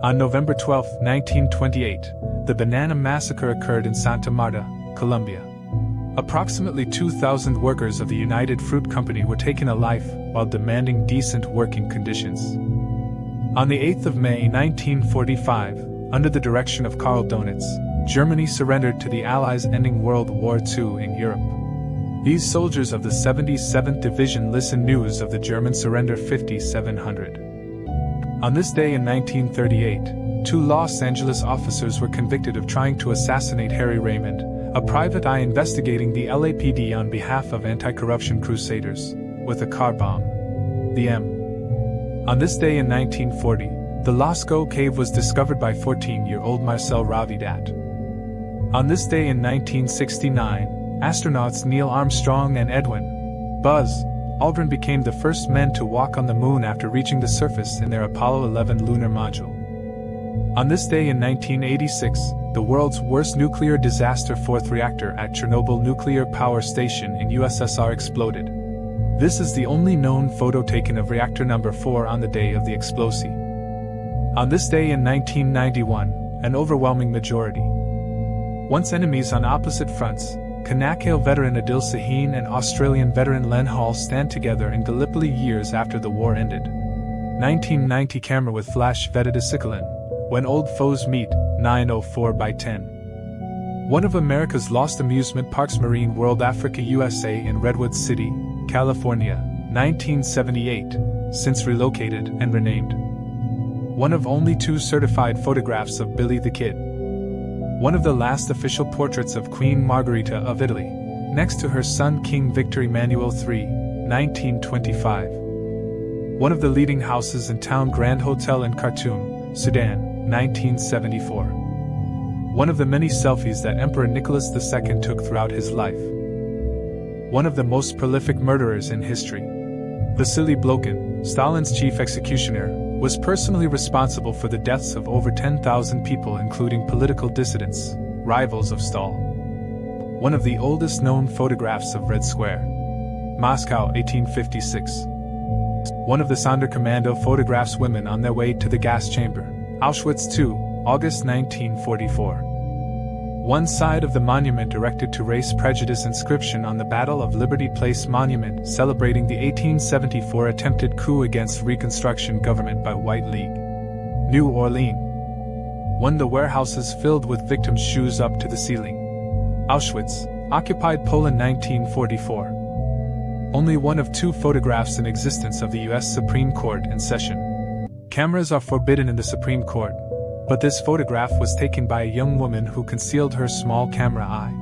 On November 12, 1928, the Banana Massacre occurred in Santa Marta, Colombia. Approximately 2,000 workers of the United Fruit Company were taken alive while demanding decent working conditions. On the 8th of May 1945, under the direction of Karl Donitz, Germany surrendered to the Allies, ending World War II in Europe. These soldiers of the 77th Division listened news of the German surrender 5,700. On this day in 1938, 2 Los Angeles officers were convicted of trying to assassinate Harry Raymond, a private eye investigating the LAPD on behalf of anti-corruption crusaders, with a car bomb. The M. On this day in 1940, the Lascaux cave was discovered by 14-year-old Marcel Ravidat. On this day in 1969, astronauts Neil Armstrong and Edwin Buzz Aldrin became the first men to walk on the moon after reaching the surface in their Apollo 11 lunar module. On this day in 1986, the world's worst nuclear disaster, 4th reactor at Chernobyl Nuclear Power Station in USSR exploded. This is the only known photo taken of reactor number 4 on the day of the explosion. On this day in 1991, an overwhelming majority, once enemies on opposite fronts, Kanakale veteran Adil Saheen and Australian veteran Len Hall stand together in Gallipoli years after the war ended. 1990 camera with flash vetted Isikalan, When Old Foes Meet, 904x10. One of America's lost amusement parks, Marine World Africa USA in Redwood City, California, 1978, since relocated and renamed. One of only 2 certified photographs of Billy the Kid. One of the last official portraits of Queen Margherita of Italy, next to her son King Victor Emmanuel III, 1925. One of the leading houses in town, Grand Hotel in Khartoum, Sudan, 1974. One of the many selfies that Emperor Nicholas II took throughout his life. One of the most prolific murderers in history. Vasily Blokhin, Stalin's chief executioner, was personally responsible for the deaths of over 10,000 people, including political dissidents, rivals of Stalin. One of the oldest known photographs of Red Square. Moscow, 1856. One of the Sonderkommando photographs women on their way to the gas chamber. Auschwitz II, August 1944. One side of the monument erected to race prejudice, inscription on the Battle of Liberty Place monument celebrating the 1874 attempted coup against Reconstruction government by White League. New Orleans. One, the warehouses filled with victims' shoes up to the ceiling. Auschwitz, occupied Poland, 1944. Only one of 2 photographs in existence of the U.S. Supreme Court in session. Cameras are forbidden in the Supreme Court, but this photograph was taken by a young woman who concealed her small camera eye.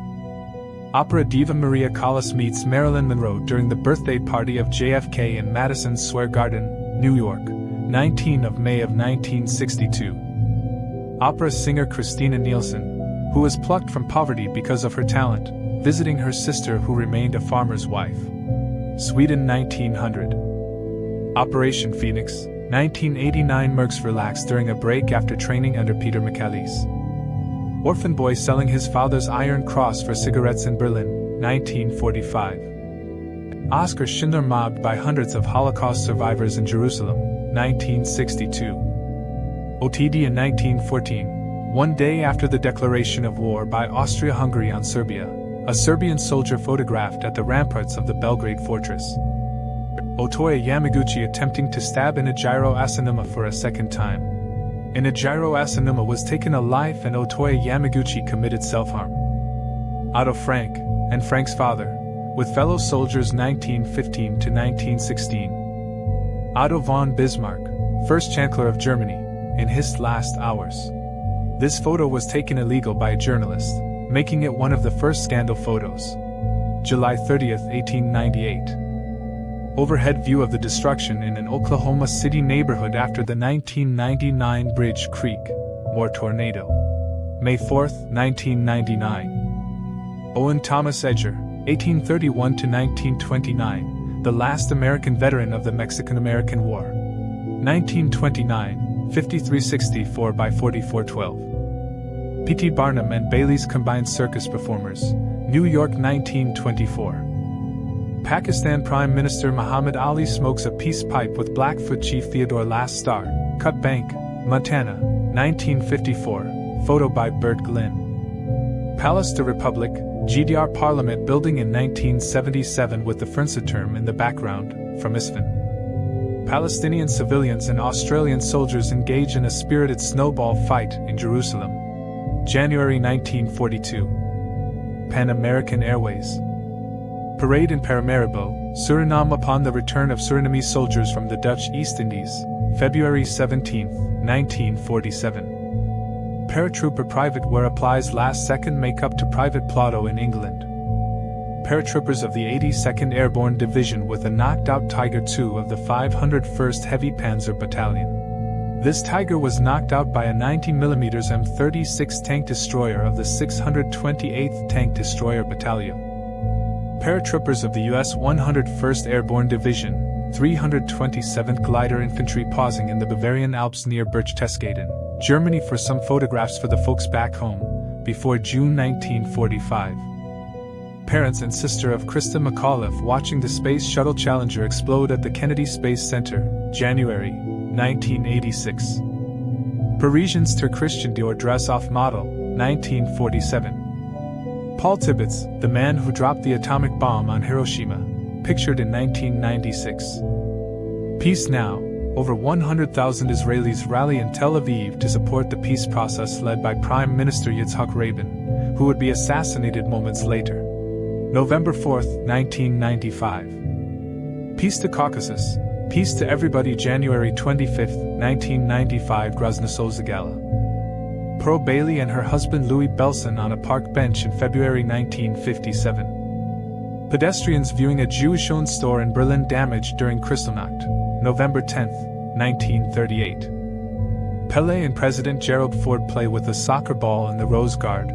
Opera diva Maria Callas meets Marilyn Monroe during the birthday party of JFK in Madison Square Garden, New York, 19 of May of 1962. Opera singer Christina Nielsen, who was plucked from poverty because of her talent, visiting her sister who remained a farmer's wife. Sweden, 1900. Operation Phoenix, 1989. Merckx relaxed during a break after training under Peter McAleese. Orphan boy selling his father's Iron Cross for cigarettes in Berlin, 1945. Oskar Schindler mobbed by hundreds of Holocaust survivors in Jerusalem, 1962. OTD in 1914, one day after the declaration of war by Austria-Hungary on Serbia, a Serbian soldier photographed at the ramparts of the Belgrade fortress. Otoya Yamaguchi attempting to stab Inajiro Asanuma for a second time. Inajiro Asanuma was taken alive and Otoya Yamaguchi committed self-harm. Otto Frank, and Frank's father, with fellow soldiers 1915 to 1916. Otto von Bismarck, first Chancellor of Germany, in his last hours. This photo was taken illegal by a journalist, making it one of the first scandal photos. July 30, 1898. Overhead view of the destruction in an Oklahoma City neighborhood after the 1999 Bridge Creek War tornado. May 4, 1999. Owen Thomas Edger, 1831 to 1929, the last American veteran of the Mexican-American War. 1929, 5364 by 4412. P.T. Barnum and Bailey's Combined Circus Performers, New York, 1924. Pakistan Prime Minister Muhammad Ali smokes a peace pipe with Blackfoot Chief Theodore Last Star, Cut Bank, Montana, 1954, photo by Bert Glynn. Palace de Republic, GDR Parliament building in 1977 with the Fernsehturm in the background, from Isfahan. Palestinian civilians and Australian soldiers engage in a spirited snowball fight in Jerusalem. January 1942. Pan American Airways. Parade in Paramaribo, Suriname upon the return of Surinamese soldiers from the Dutch East Indies, February 17, 1947. Paratrooper Private Ware applies last-second makeup to Private Plotto in England. Paratroopers of the 82nd Airborne Division with a knocked-out Tiger II of the 501st Heavy Panzer Battalion. This Tiger was knocked out by a 90mm M36 tank destroyer of the 628th Tank Destroyer Battalion. Paratroopers of the U.S. 101st Airborne Division, 327th Glider Infantry pausing in the Bavarian Alps near Berchtesgaden, Germany for some photographs for the folks back home, before June 1945. Parents and sister of Krista McAuliffe watching the Space Shuttle Challenger explode at the Kennedy Space Center, January 1986. Parisians to Christian Dior dress-off model, 1947. Paul Tibbets, the man who dropped the atomic bomb on Hiroshima, pictured in 1996. Peace now. Over 100,000 Israelis rally in Tel Aviv to support the peace process led by Prime Minister Yitzhak Rabin, who would be assassinated moments later. November 4, 1995. Peace to Caucasus. Peace to everybody. January 25, 1995. Groznoso Zagala. Pearl Bailey and her husband Louis Belson on a park bench in February 1957. Pedestrians viewing a Jewish-owned store in Berlin damaged during Kristallnacht, November 10, 1938. Pelé and President Gerald Ford play with a soccer ball in the Rose Garden.